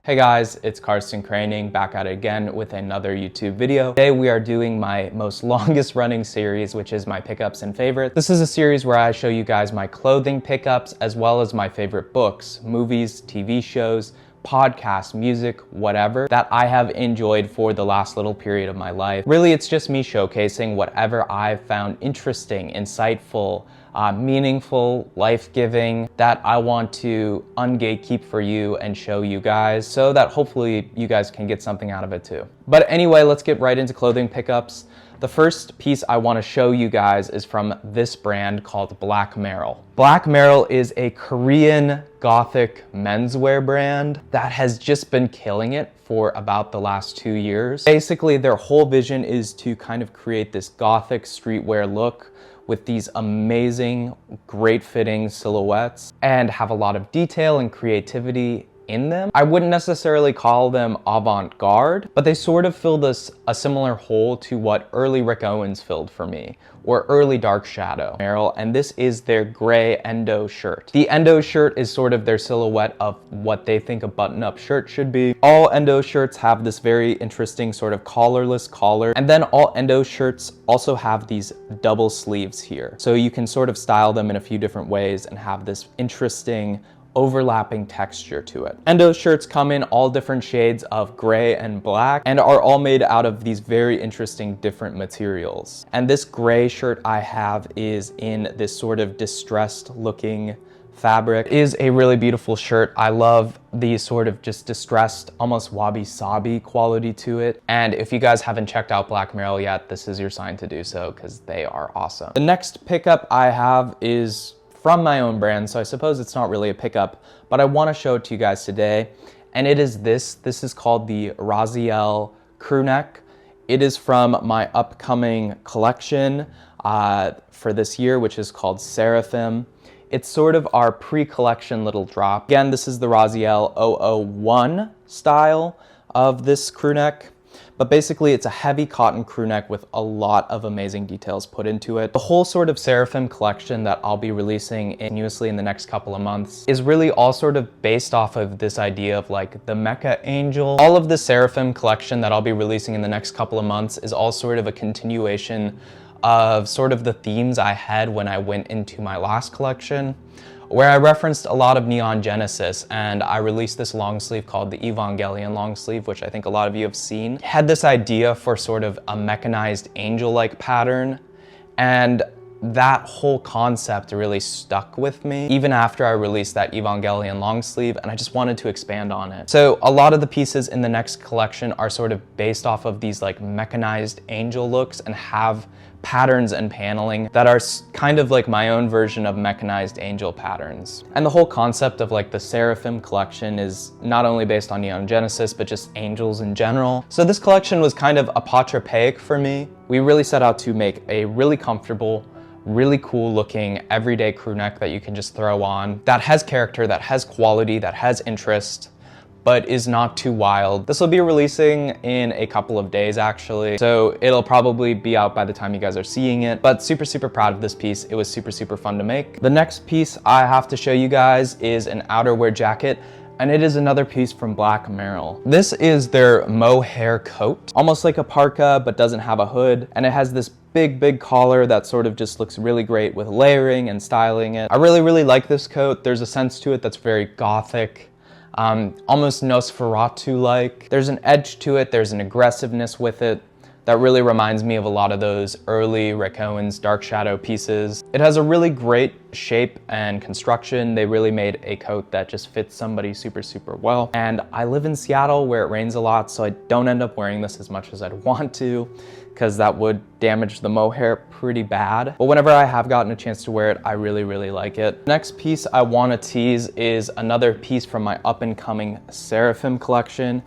Hey guys, it's Karsten Kroening back at it again with another YouTube video. Today we are doing my most longest running series, which is my pickups and favorites. This is a series where I show you guys my clothing pickups as well as my favorite books, movies, TV shows, podcasts, music, whatever that I have enjoyed for the last little period of my life. Really, it's just me showcasing whatever I've found interesting, insightful, meaningful, life-giving that I want to ungatekeep for you and show you guys so that hopefully you guys can get something out of it too. But anyway, let's get right into clothing pickups. The first piece I want to show you guys is from this brand called Black Merle. Black Merle is a Korean gothic menswear brand that has just been killing it for about the last 2 years. Basically, their whole vision is to kind of create this gothic streetwear look with these amazing, great fitting silhouettes and have a lot of detail and creativity in them. I wouldn't necessarily call them avant-garde, but they sort of fill a similar hole to what early Rick Owens filled for me, or early Dark Shadow Merle, and this is their gray Endo shirt. The Endo shirt is sort of their silhouette of what they think a button-up shirt should be. All Endo shirts have this very interesting sort of collarless collar, and then all Endo shirts also have these double sleeves here. So you can sort of style them in a few different ways and have this interesting overlapping texture to it. Endo shirts come in all different shades of gray and black and are all made out of these very interesting different materials. And this gray shirt I have is in this sort of distressed looking fabric. It is a really beautiful shirt. I love the sort of just distressed, almost wabi-sabi quality to it. And if you guys haven't checked out Black Merle yet, this is your sign to do so because they are awesome. The next pickup I have is from my own brand, so I suppose it's not really a pickup, but I want to show it to you guys today. And it is this. This is called the Raziel Crewneck. It is from my upcoming collection for this year, which is called Seraphim. It's sort of our pre-collection little drop. Again, this is the Raziel 001 style of this crewneck. But basically, it's a heavy cotton crewneck with a lot of amazing details put into it. The whole sort of Seraphim collection that I'll be releasing continuously in the next couple of months is really all sort of based off of this idea of like the Mecha Angel. All of the Seraphim collection that I'll be releasing in the next couple of months is all sort of a continuation of sort of the themes I had when I went into my last collection, where I referenced a lot of Neon Genesis, and I released this long sleeve called the Evangelion long sleeve, which I think a lot of you have seen. It had this idea for sort of a mechanized angel-like pattern, and that whole concept really stuck with me even after I released that Evangelion long sleeve, and I just wanted to expand on it. So a lot of the pieces in the next collection are sort of based off of these like mechanized angel looks and have patterns and paneling that are kind of like my own version of mechanized angel patterns. And the whole concept of like the Seraphim collection is not only based on Neon Genesis, but just angels in general. So this collection was kind of apotropaic for me. We really set out to make a really comfortable, really cool looking everyday crew neck that you can just throw on, that has character, that has quality, that has interest, but is not too wild. This will be releasing in a couple of days actually, so it'll probably be out by the time you guys are seeing it, but super, super proud of this piece. It was super, super fun to make. The next piece I have to show you guys is an outerwear jacket, and it is another piece from Black Merle. This is their Mohair coat, almost like a parka, but doesn't have a hood, and it has this big collar that sort of just looks really great with layering and styling it. I really, really like this coat. There's a sense to it that's very gothic, almost Nosferatu-like. There's an edge to it, there's an aggressiveness with it that really reminds me of a lot of those early Rick Owens Dark Shadow pieces. It has a really great shape and construction. They really made a coat that just fits somebody super, super well. And I live in Seattle where it rains a lot, so I don't end up wearing this as much as I'd want to, because that would damage the mohair pretty bad. But whenever I have gotten a chance to wear it, I really, really like it. Next piece I want to tease is another piece from my up-and-coming Seraphim collection,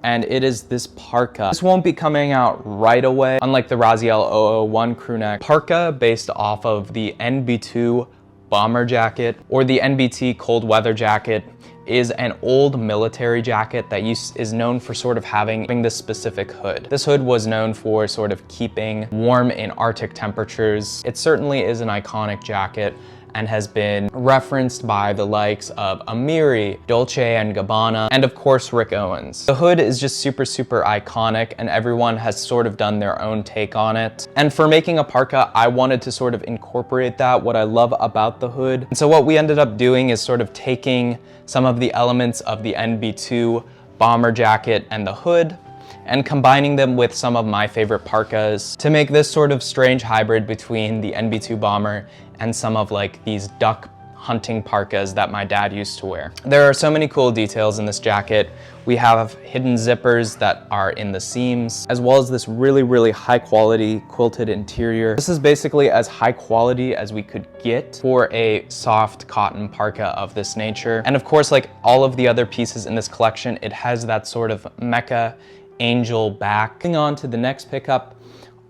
and it is this parka. This won't be coming out right away, unlike the Raziel 001 crewneck. Parka, based off of the NB2 bomber jacket or the NBT cold weather jacket, is an old military jacket that is known for sort of having this specific hood. This hood was known for sort of keeping warm in Arctic temperatures. It certainly is an iconic jacket, and has been referenced by the likes of Amiri, Dolce & Gabbana, and of course Rick Owens. The hood is just super iconic, and everyone has sort of done their own take on it. And for making a parka, I wanted to sort of incorporate that, what I love about the hood. And so what we ended up doing is sort of taking some of the elements of the NB2 bomber jacket and the hood and combining them with some of my favorite parkas to make this sort of strange hybrid between the NB2 bomber and some of like these duck hunting parkas that my dad used to wear. There are so many cool details in this jacket. We have hidden zippers that are in the seams, as well as this really high quality quilted interior. This is basically as high quality as we could get for a soft cotton parka of this nature. And of course, like all of the other pieces in this collection, it has that sort of mecha angel back. Moving on to the next pickup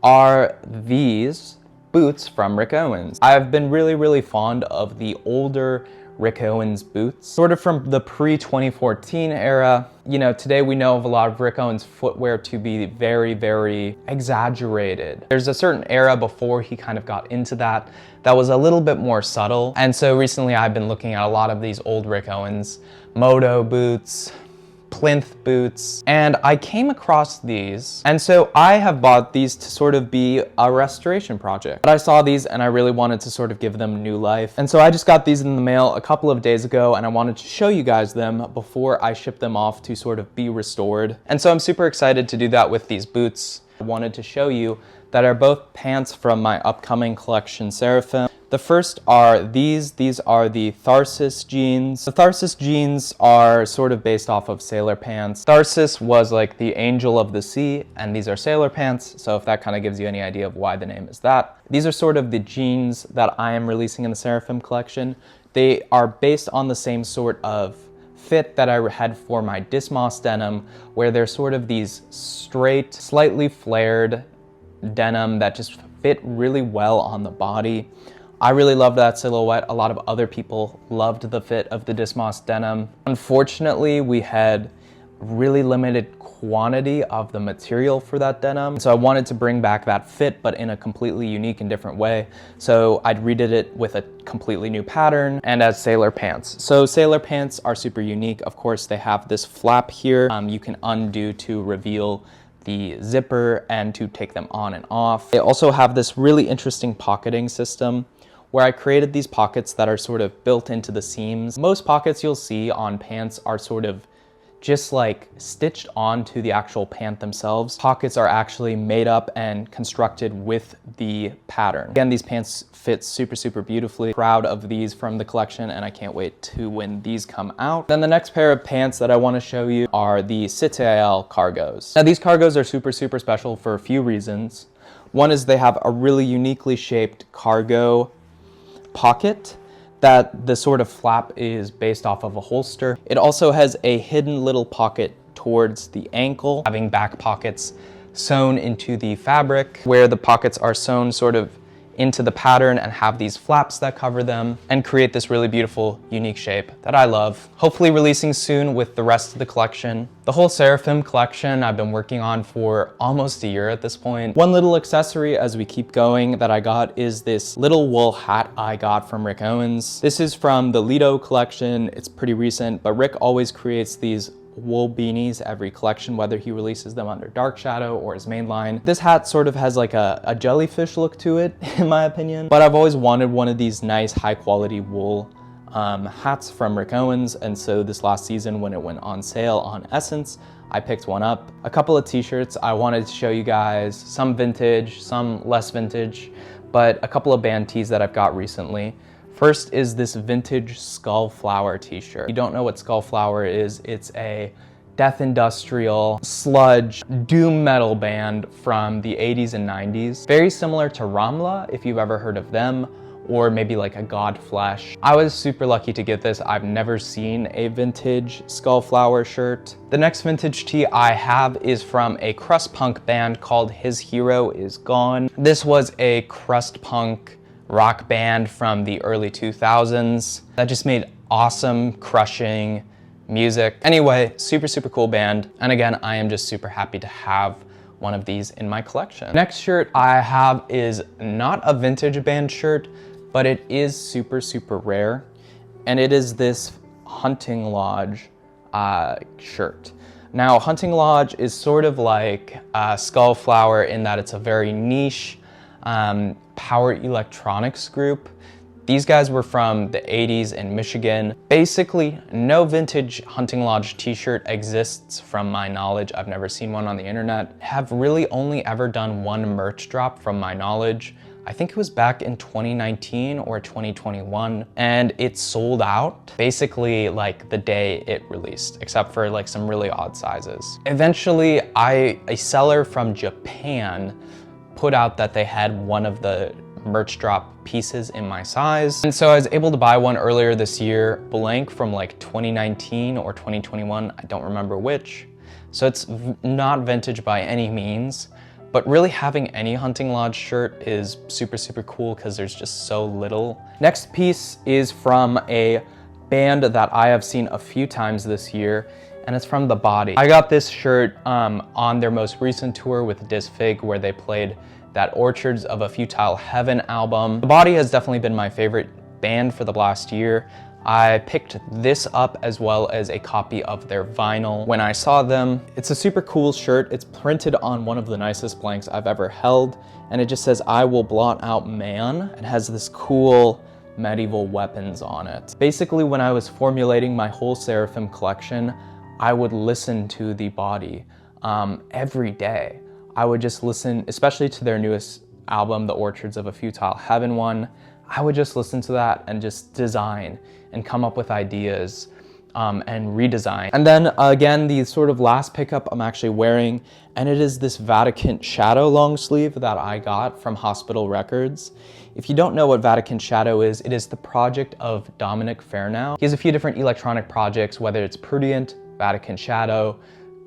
are these boots from Rick Owens. I've been really fond of the older Rick Owens boots, sort of from the pre-2014 era. You know, today we know of a lot of Rick Owens footwear to be very exaggerated. There's a certain era before he kind of got into that was a little bit more subtle. And so recently I've been looking at a lot of these old Rick Owens Moto boots, plinth boots, and I came across these, and so I have bought these to sort of be a restoration project. But I saw these and I really wanted to sort of give them new life, and so I just got these in the mail a couple of days ago, and I wanted to show you guys them before I ship them off to sort of be restored. And so I'm super excited to do that with these boots. I wanted to show you that are both pants from my upcoming collection, Seraphim. The first are these are the Tharsis jeans. The Tharsis jeans are sort of based off of sailor pants. Tharsis was like the angel of the sea, and these are sailor pants, so if that kind of gives you any idea of why the name is that. These are sort of the jeans that I am releasing in the Seraphim collection. They are based on the same sort of fit that I had for my Dismos denim, where they're sort of these straight, slightly flared denim that just fit really well on the body. I really loved that silhouette. A lot of other people loved the fit of the Dismos denim. Unfortunately, we had really limited quantity of the material for that denim, so I wanted to bring back that fit, but in a completely unique and different way. So I'd redid it with a completely new pattern and as sailor pants. So sailor pants are super unique. Of course, they have this flap here. You can undo to reveal the zipper and to take them on and off. They also have this really interesting pocketing system where I created these pockets that are sort of built into the seams. Most pockets you'll see on pants are sort of just like stitched onto the actual pant themselves. Pockets are actually made up and constructed with the pattern. Again, these pants fit super beautifully. Proud of these from the collection, and I can't wait to when these come out. Then the next pair of pants that I want to show you are the Sitael cargos. Now these cargos are super special for a few reasons. One is they have a really uniquely shaped cargo pocket that the sort of flap is based off of a holster. It also has a hidden little pocket towards the ankle, having back pockets sewn into the fabric, where the pockets are sewn sort of into the pattern and have these flaps that cover them and create this really beautiful, unique shape that I love. Hopefully releasing soon with the rest of the collection. The whole Seraphim collection I've been working on for almost a year at this point. One little accessory as we keep going that I got is this little wool hat I got from Rick Owens. This is from the Lido collection. It's pretty recent, but Rick always creates these wool beanies every collection, whether he releases them under Dark Shadow or his main line. This hat sort of has like a jellyfish look to it, in my opinion, but I've always wanted one of these nice high quality wool hats from Rick Owens, and so this last season when it went on sale on Essence, I picked one up. A couple of t-shirts I wanted to show you guys, some vintage, some less vintage, but a couple of band tees that I've got recently. First is this vintage Skullflower t-shirt. If you don't know what Skullflower is, it's a death industrial sludge doom metal band from the 80s and 90s. Very similar to Ramla, if you've ever heard of them, or maybe like a Godflesh. I was super lucky to get this. I've never seen a vintage Skullflower shirt. The next vintage tee I have is from a crust punk band called His Hero Is Gone. This was a crust punk rock band from the early 2000s that just made awesome, crushing music. Anyway, super cool band. And again, I am just super happy to have one of these in my collection. Next shirt I have is not a vintage band shirt, but it is super, super rare. And it is this Hunting Lodge shirt. Now, Hunting Lodge is sort of like Skullflower in that it's a very niche power electronics group. These guys were from the 80s in Michigan. Basically, no vintage Hunting Lodge t-shirt exists from my knowledge. I've never seen one on the internet. Have really only ever done one merch drop from my knowledge. I think it was back in 2019 or 2021, and it sold out basically like the day it released, except for like some really odd sizes. Eventually, a seller from Japan put out that they had one of the merch drop pieces in my size. And so I was able to buy one earlier this year, blank from like 2019 or 2021, I don't remember which. So it's not vintage by any means. But really having any Hunting Lodge shirt is super, super cool because there's just so little. Next piece is from a band that I have seen a few times this year, and it's from The Body. I got this shirt on their most recent tour with Disfig, where they played that Orchards of a Futile Heaven album. The Body has definitely been my favorite band for the last year. I picked this up as well as a copy of their vinyl when I saw them. It's a super cool shirt. It's printed on one of the nicest blanks I've ever held, and it just says, "I will blot out man." It has this cool medieval weapons on it. Basically, when I was formulating my whole Seraphim collection, I would listen to The Body every day. I would just listen, especially to their newest album, the Orchards of a Futile Heaven one. I would just listen to that and just design and come up with ideas and redesign. And then again, the sort of last pickup I'm actually wearing, and it is this Vatican Shadow long sleeve that I got from Hospital Records. If you don't know what Vatican Shadow is, it is the project of Dominic Fairnow. He has a few different electronic projects, whether it's Prudient, Vatican Shadow,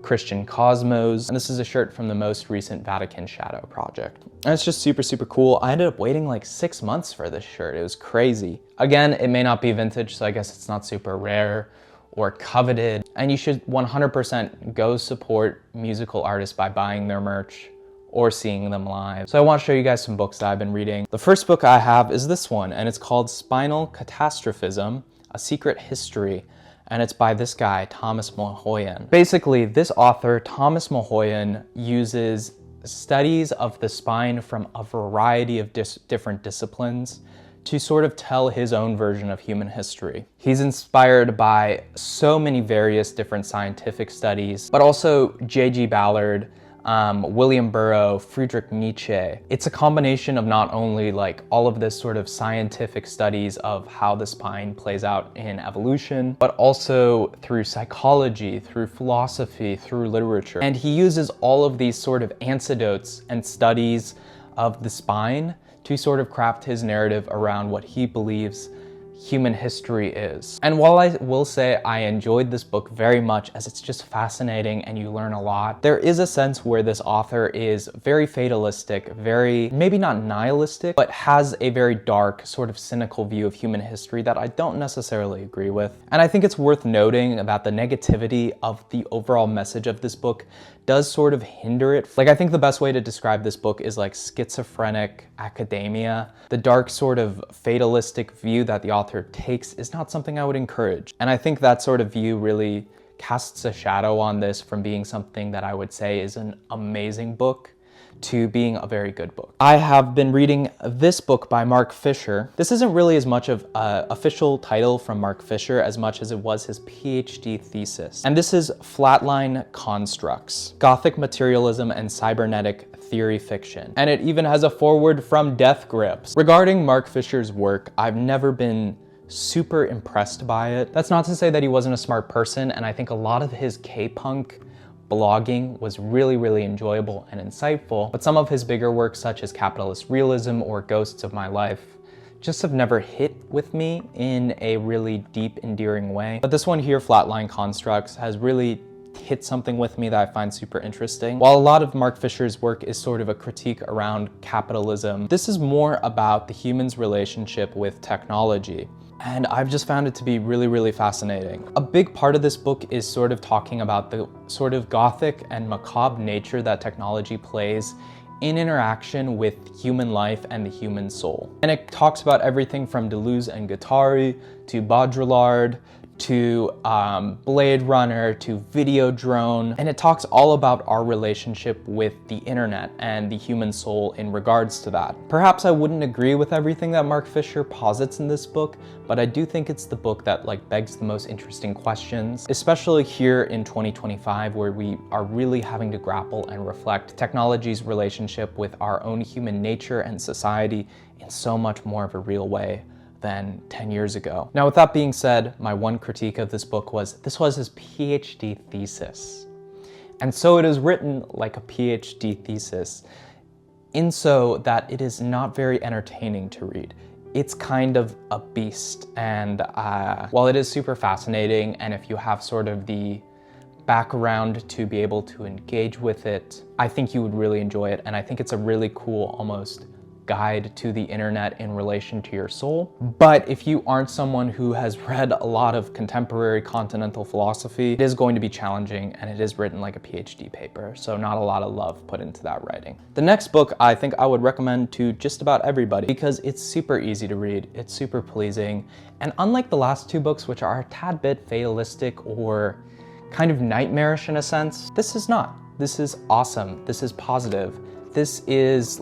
Christian Cosmos, and this is a shirt from the most recent Vatican Shadow project. And it's just super, super cool. I ended up waiting like 6 months for this shirt. It was crazy. Again, it may not be vintage, so I guess it's not super rare or coveted, and you should 100% go support musical artists by buying their merch or seeing them live. So I want to show you guys some books that I've been reading. The first book I have is this one, and it's called Spinal Catastrophism, A Secret History. And it's by this guy, Thomas Mohair. Basically, this author, Thomas Mohair, uses studies of the spine from a variety of different disciplines to sort of tell his own version of human history. He's inspired by so many various different scientific studies, but also J.G. Ballard, William Burroughs, Friedrich Nietzsche. It's a combination of not only like all of this sort of scientific studies of how the spine plays out in evolution, but also through psychology, through philosophy, through literature. And he uses all of these sort of anecdotes and studies of the spine to sort of craft his narrative around what he believes human history is. And while I will say I enjoyed this book very much, as it's just fascinating and you learn a lot, there is a sense where this author is very fatalistic, very, maybe not nihilistic, but has a very dark, sort of cynical view of human history that I don't necessarily agree with. And I think it's worth noting that the negativity of the overall message of this book does sort of hinder it. Like, I think the best way to describe this book is like schizophrenic academia. The dark sort of fatalistic view that the author takes is not something I would encourage. And I think that sort of view really casts a shadow on this from being something that I would say is an amazing book to being a very good book. I have been reading this book by Mark Fisher. This isn't really as much of an official title from Mark Fisher as much as it was his PhD thesis. And this is Flatline Constructs, Gothic Materialism and Cybernetic Theory Fiction. And it even has a foreword from Death Grips. Regarding Mark Fisher's work, I've never been super impressed by it. That's not to say that he wasn't a smart person, and I think a lot of his K-punk blogging was really, really enjoyable and insightful, but some of his bigger works such as Capitalist Realism or Ghosts of My Life just have never hit with me in a really deep, endearing way. But this one here, Flatline Constructs, has really hit something with me that I find super interesting. While a lot of Mark Fisher's work is sort of a critique around capitalism, this is more about the human's relationship with technology. And I've just found it to be really, really fascinating. A big part of this book is sort of talking about the sort of gothic and macabre nature that technology plays in interaction with human life and the human soul. And it talks about everything from Deleuze and Guattari to Baudrillard to Blade Runner to Videodrone, and it talks all about our relationship with the internet and the human soul in regards to that. Perhaps I wouldn't agree with everything that Mark Fisher posits in this book, but I do think it's the book that begs the most interesting questions, especially here in 2025, where we are really having to grapple and reflect technology's relationship with our own human nature and society in so much more of a real way than 10 years ago. Now, with that being said, my one critique of this book was this was his PhD thesis. And so it is written like a PhD thesis, in so that it is not very entertaining to read. It's kind of a beast, and while it is super fascinating, and if you have sort of the background to be able to engage with it, I think you would really enjoy it, and I think it's a really cool, almost guide to the internet in relation to your soul. But if you aren't someone who has read a lot of contemporary continental philosophy, it is going to be challenging, and it is written like a PhD paper, so not a lot of love put into that writing. The next book I think I would recommend to just about everybody because it's super easy to read, it's super pleasing, and unlike the last two books, which are a tad bit fatalistic or kind of nightmarish in a sense, this is not. This is awesome, this is positive, this is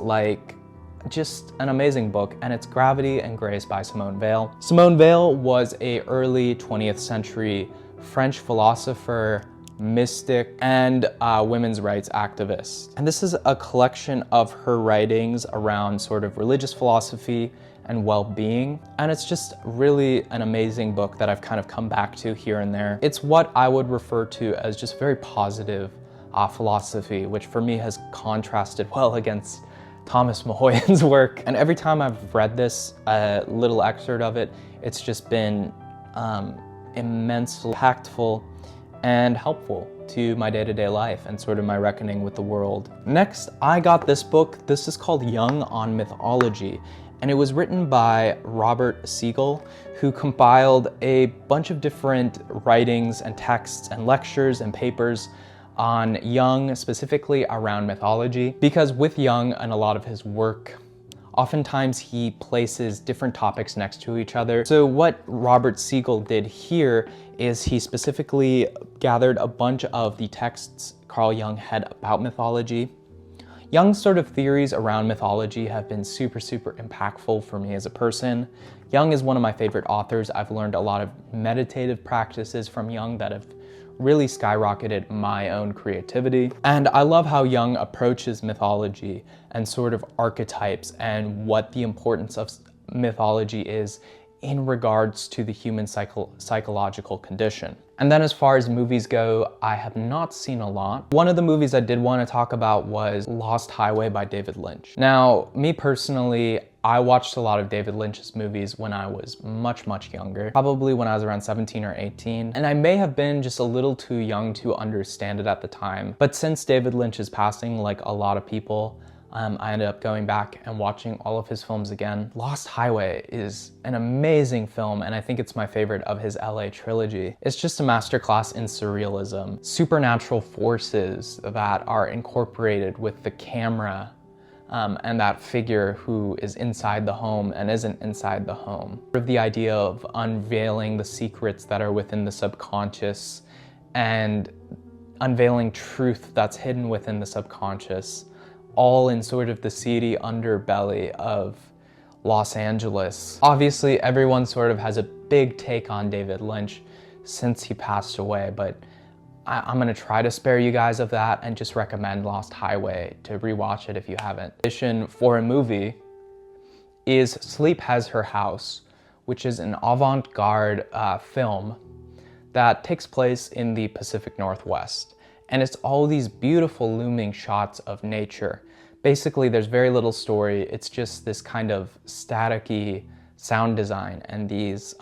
just an amazing book, and it's Gravity and Grace by Simone Weil. Simone Weil was a early 20th century French philosopher, mystic, and women's rights activist. And this is a collection of her writings around sort of religious philosophy and well-being. And it's just really an amazing book that I've kind of come back to here and there. It's what I would refer to as just very positive philosophy, which for me has contrasted well against Thomas Mahoyan's work. And every time I've read this little excerpt of it, it's just been immensely impactful and helpful to my day-to-day life and sort of my reckoning with the world. Next, I got this book. This is called Jung on Mythology, and it was written by Robert Siegel, who compiled a bunch of different writings and texts and lectures and papers on Jung, specifically around mythology, because with Jung and a lot of his work, oftentimes he places different topics next to each other. So what Robert Siegel did here is he specifically gathered a bunch of the texts Carl Jung had about mythology. Jung's sort of theories around mythology have been super, super impactful for me as a person. Jung is one of my favorite authors. I've learned a lot of meditative practices from Jung that have really skyrocketed my own creativity. And I love how Jung approaches mythology and sort of archetypes and what the importance of mythology is in regards to the human psychological condition. And then as far as movies go, I have not seen a lot. One of the movies I did want to talk about was Lost Highway by David Lynch. Now, me personally, I watched a lot of David Lynch's movies when I was much, much younger, probably when I was around 17 or 18. And I may have been just a little too young to understand it at the time. But since David Lynch's passing, like a lot of people, I ended up going back and watching all of his films again. Lost Highway is an amazing film, and I think it's my favorite of his LA trilogy. It's just a masterclass in surrealism, supernatural forces that are incorporated with the camera, and that figure who is inside the home and isn't inside the home. The idea of unveiling the secrets that are within the subconscious and unveiling truth that's hidden within the subconscious, all in sort of the seedy underbelly of Los Angeles. Obviously, everyone sort of has a big take on David Lynch since he passed away, but I'm gonna try to spare you guys of that and just recommend Lost Highway to rewatch it if you haven't. Edition for a movie is Sleep Has Her House, which is an avant-garde film that takes place in the Pacific Northwest. And it's all these beautiful looming shots of nature. Basically, there's very little story. It's just this kind of staticky sound design and these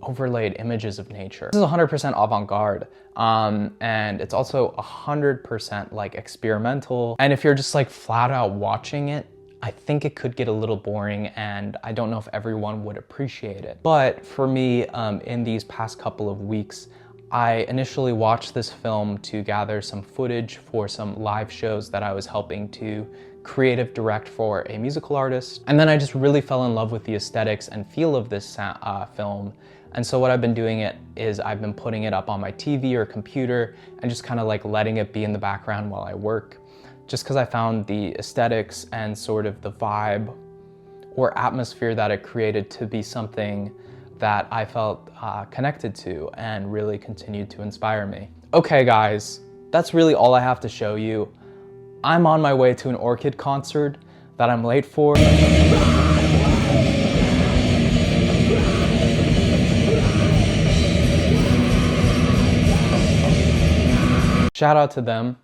overlaid images of nature. This is 100% avant-garde, and it's also 100% like experimental. And if you're just like flat out watching it, I think it could get a little boring, and I don't know if everyone would appreciate it. But for me, in these past couple of weeks, I initially watched this film to gather some footage for some live shows that I was helping to creative direct for a musical artist. And then I just really fell in love with the aesthetics and feel of this film. And so what I've been doing is I've been putting it up on my TV or computer and just kind of like letting it be in the background while I work, just because I found the aesthetics and sort of the vibe or atmosphere that it created to be something that I felt connected to and really continued to inspire me. Okay guys, that's really all I have to show you. I'm on my way to an Orchid concert that I'm late for. Shout out to them.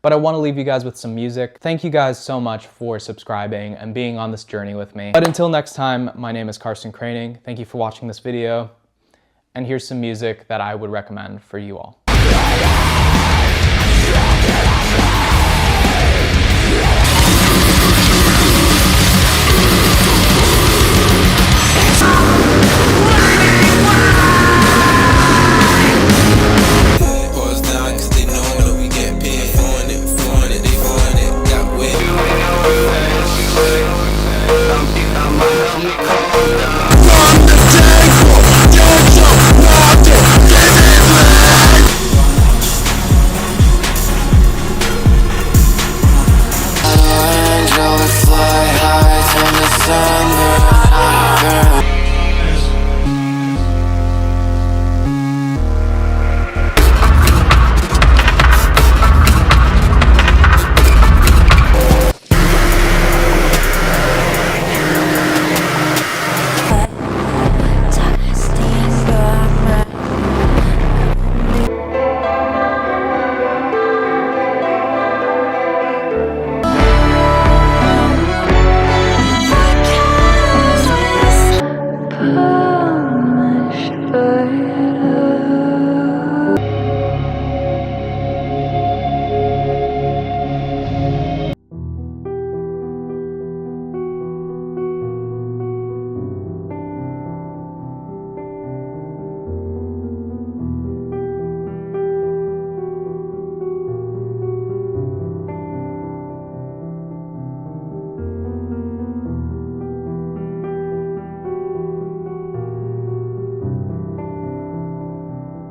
But I want to leave you guys with some music. Thank you guys so much for subscribing and being on this journey with me. But until next time, my name is Karsten Kroening. Thank you for watching this video. And here's some music that I would recommend for you all.